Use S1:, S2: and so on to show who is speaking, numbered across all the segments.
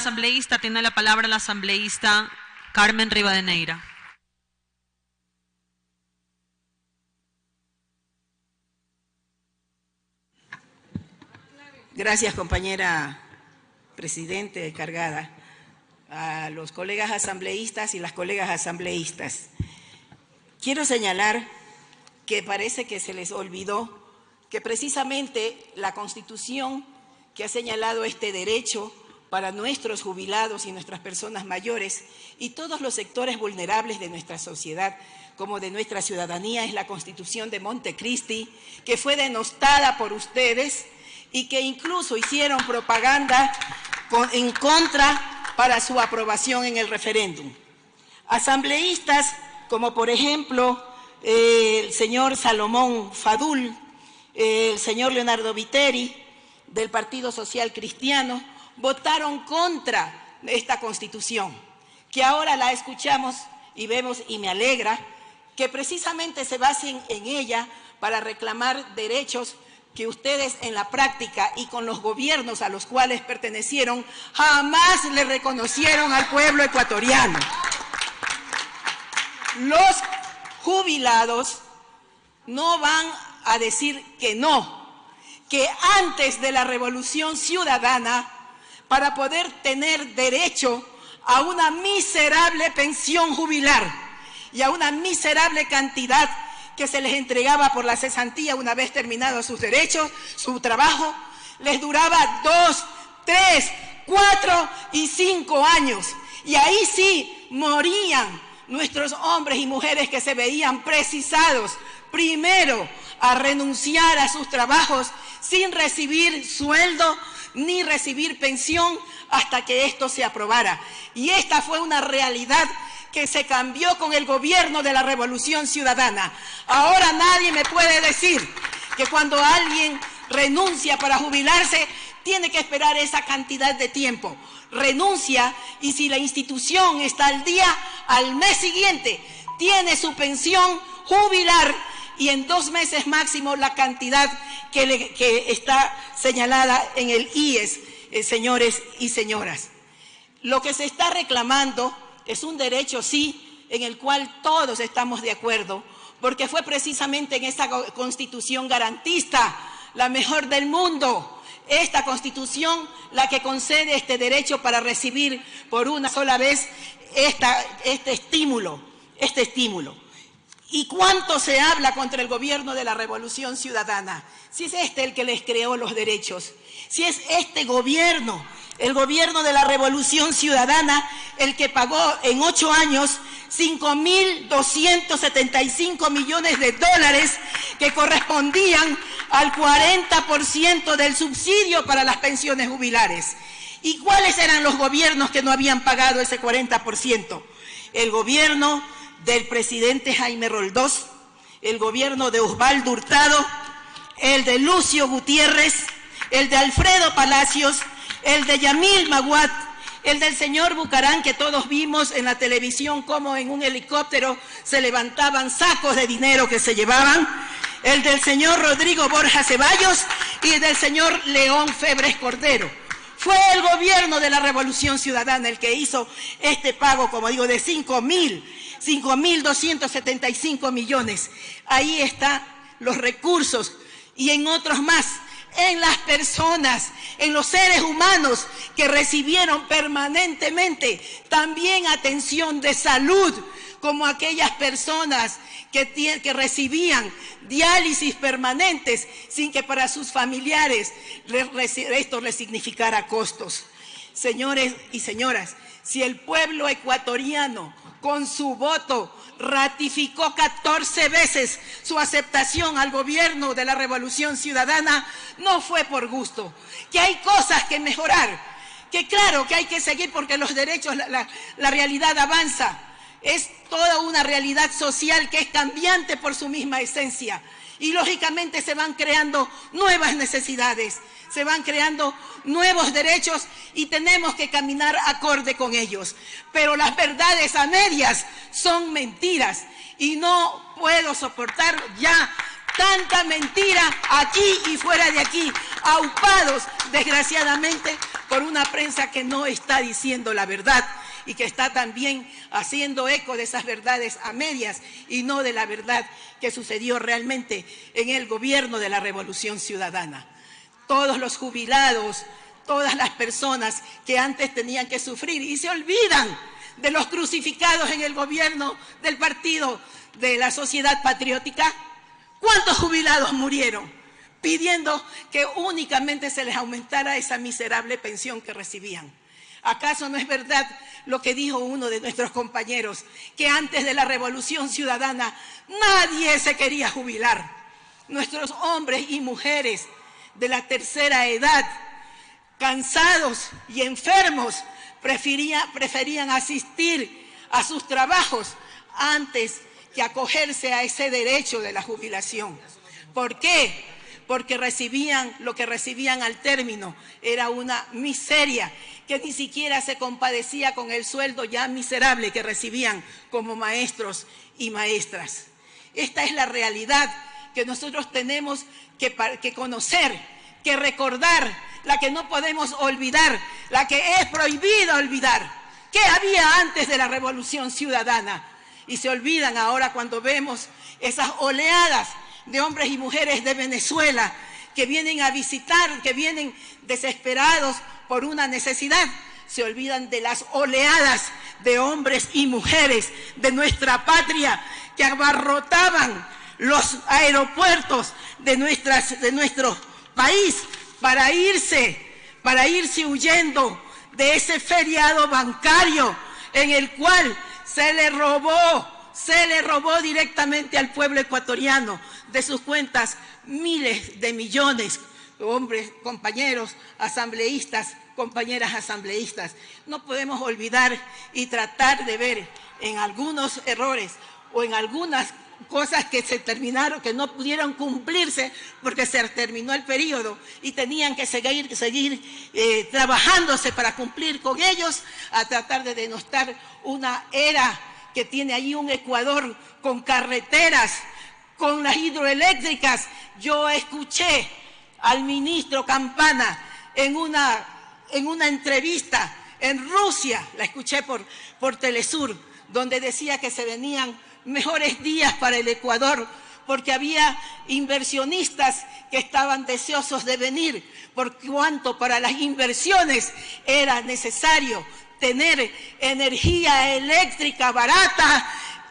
S1: asambleísta. Tiene la palabra la asambleísta Carmen Rivadeneira.
S2: Gracias, compañera presidente cargada. A los colegas asambleístas y las colegas asambleístas. Quiero señalar que parece que se les olvidó que precisamente la Constitución que ha señalado este derecho para nuestros jubilados y nuestras personas mayores y todos los sectores vulnerables de nuestra sociedad, como de nuestra ciudadanía, es la Constitución de Montecristi, que fue denostada por ustedes y que incluso hicieron propaganda en contra para su aprobación en el referéndum. Asambleístas como por ejemplo el señor Salomón Fadul, el señor Leonardo Viteri del Partido Social Cristiano, votaron contra esta Constitución, que ahora la escuchamos y vemos, y me alegra, que precisamente se basen en ella para reclamar derechos que ustedes en la práctica y con los gobiernos a los cuales pertenecieron jamás le reconocieron al pueblo ecuatoriano. Los jubilados no van a decir que no, que antes de la Revolución Ciudadana, para poder tener derecho a una miserable pensión jubilar y a una miserable cantidad que se les entregaba por la cesantía una vez terminados sus derechos, su trabajo, les duraba 2, 3, 4 y 5 años. Y ahí sí morían nuestros hombres y mujeres que se veían precisados, primero, a renunciar a sus trabajos sin recibir sueldo ni recibir pensión hasta que esto se aprobara. Y esta fue una realidad que se cambió con el gobierno de la Revolución Ciudadana. Ahora nadie me puede decir que cuando alguien renuncia para jubilarse, tiene que esperar esa cantidad de tiempo. Renuncia y si la institución está al día, al mes siguiente tiene su pensión jubilar y en 2 meses máximo la cantidad que está señalada en el IES, señores y señoras. Lo que se está reclamando es un derecho, sí, en el cual todos estamos de acuerdo, porque fue precisamente en esta Constitución garantista, la mejor del mundo, esta Constitución la que concede este derecho para recibir por una sola vez este estímulo. ¿Y cuánto se habla contra el gobierno de la Revolución Ciudadana? Si es este el que les creó los derechos, si es este gobierno, el gobierno de la Revolución Ciudadana, el que pagó en 8 años 5.275 millones de dólares que correspondían al 40% del subsidio para las pensiones jubilares. ¿Y cuáles eran los gobiernos que no habían pagado ese 40%? El gobierno del presidente Jaime Roldós, el gobierno de Osvaldo Hurtado, el de Lucio Gutiérrez, el de Alfredo Palacios, el de Yamil Maguad, el del señor Bucarán, que todos vimos en la televisión cómo en un helicóptero se levantaban sacos de dinero que se llevaban, el del señor Rodrigo Borja Ceballos y el del señor León Febres Cordero. Fue el gobierno de la Revolución Ciudadana el que hizo este pago, como digo, de 5.275 millones. Ahí están los recursos y en otros más, en las personas, en los seres humanos que recibieron permanentemente también atención de salud, como aquellas personas que recibían diálisis permanentes sin que para sus familiares esto les significara costos. Señores y señoras, si el pueblo ecuatoriano con su voto ratificó 14 veces su aceptación al gobierno de la Revolución Ciudadana, no fue por gusto, que hay cosas que mejorar, que claro que hay que seguir porque los derechos, la realidad avanza. Es toda una realidad social que es cambiante por su misma esencia y lógicamente se van creando nuevas necesidades, se van creando nuevos derechos y tenemos que caminar acorde con ellos. Pero las verdades a medias son mentiras y no puedo soportar ya tanta mentira aquí y fuera de aquí, aupados desgraciadamente por una prensa que no está diciendo la verdad y que está también haciendo eco de esas verdades a medias y no de la verdad que sucedió realmente en el gobierno de la Revolución Ciudadana. Todos los jubilados, todas las personas que antes tenían que sufrir y se olvidan de los crucificados en el gobierno del Partido de la Sociedad Patriótica. ¿Cuántos jubilados murieron pidiendo que únicamente se les aumentara esa miserable pensión que recibían? ¿Acaso no es verdad lo que dijo uno de nuestros compañeros, que antes de la Revolución Ciudadana nadie se quería jubilar? Nuestros hombres y mujeres de la tercera edad, cansados y enfermos, preferían asistir a sus trabajos antes que acogerse a ese derecho de la jubilación. ¿Por qué? Porque lo que recibían al término era una miseria que ni siquiera se compadecía con el sueldo ya miserable que recibían como maestros y maestras. Esta es la realidad que nosotros tenemos que conocer, que recordar, la que no podemos olvidar, la que es prohibido olvidar. ¿Qué había antes de la Revolución Ciudadana? Y se olvidan ahora cuando vemos esas oleadas de hombres y mujeres de Venezuela que vienen a visitar, que vienen desesperados por una necesidad. Se olvidan de las oleadas de hombres y mujeres de nuestra patria que abarrotaban los aeropuertos de nuestro país para irse huyendo de ese feriado bancario en el cual se le robó directamente al pueblo ecuatoriano de sus cuentas miles de millones. Hombres, compañeros asambleístas, compañeras asambleístas, no podemos olvidar y tratar de ver en algunos errores o en algunas cosas que se terminaron, que no pudieron cumplirse porque se terminó el periodo y tenían que seguir trabajándose para cumplir con ellos, a tratar de denostar una era que tiene ahí un Ecuador con carreteras, con las hidroeléctricas. Yo escuché al ministro Campana en una entrevista en Rusia, la escuché por Telesur, donde decía que se venían mejores días para el Ecuador porque había inversionistas que estaban deseosos de venir, por cuanto para las inversiones era necesario tener energía eléctrica barata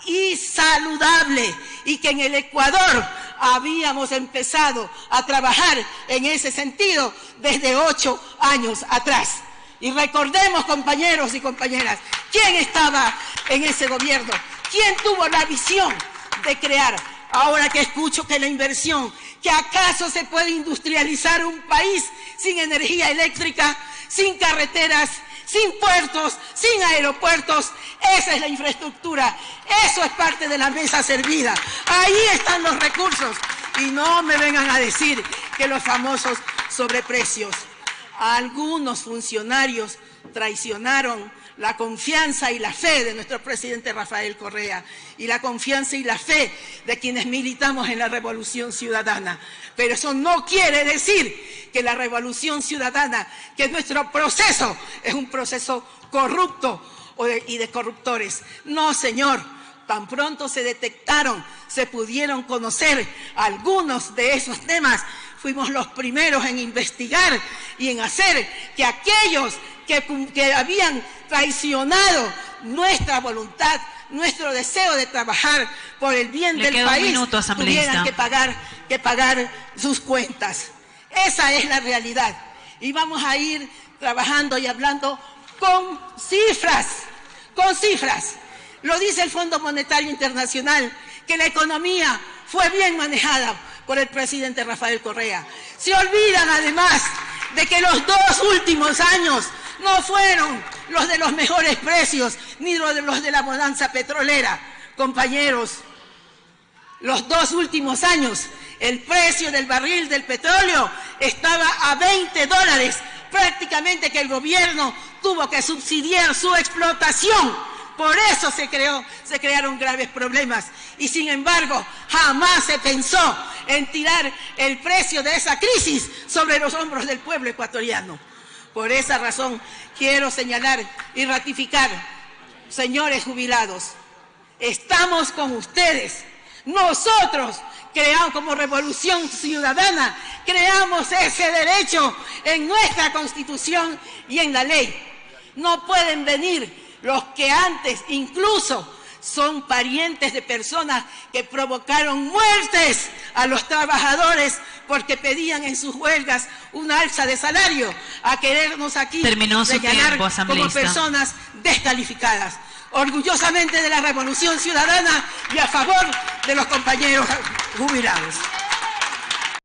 S2: y saludable, y que en el Ecuador habíamos empezado a trabajar en ese sentido desde 8 años atrás. Y recordemos, compañeros y compañeras, ¿quién estaba en ese gobierno? ¿Quién tuvo la visión de crear? Ahora que escucho que la inversión, ¿que acaso se puede industrializar un país sin energía eléctrica, sin carreteras, sin puertos, sin aeropuertos? Esa es la infraestructura, eso es parte de la mesa servida. Ahí están los recursos. Y no me vengan a decir que los famosos sobreprecios. Algunos funcionarios traicionaron la confianza y la fe de nuestro presidente Rafael Correa y la confianza y la fe de quienes militamos en la Revolución Ciudadana. Pero eso no quiere decir que la Revolución Ciudadana, que nuestro proceso es un proceso corrupto y de corruptores. No, señor. Tan pronto se detectaron, se pudieron conocer algunos de esos temas, fuimos los primeros en investigar y en hacer que aquellos que habían traicionado nuestra voluntad, nuestro deseo de trabajar por el bien del país, tuvieran que pagar sus cuentas. Esa es la realidad. Y vamos a ir trabajando y hablando con cifras, con cifras. Lo dice el Fondo Monetario Internacional, que la economía fue bien manejada por el presidente Rafael Correa. Se olvidan además de que los 2 últimos años no fueron los de los mejores precios, ni los de la bonanza petrolera. Compañeros, los 2 últimos años, el precio del barril del petróleo estaba a $20, prácticamente que el gobierno tuvo que subsidiar su explotación. Por eso se crearon graves problemas. Y sin embargo, jamás se pensó en tirar el precio de esa crisis sobre los hombros del pueblo ecuatoriano. Por esa razón quiero señalar y ratificar, señores jubilados, estamos con ustedes. Nosotros creamos como Revolución Ciudadana, creamos ese derecho en nuestra Constitución y en la ley. No pueden venir los que antes incluso son parientes de personas que provocaron muertes a los trabajadores porque pedían en sus huelgas una alza de salario, a querernos aquí señalar como personas descalificadas. Orgullosamente de la Revolución Ciudadana y a favor de los compañeros jubilados.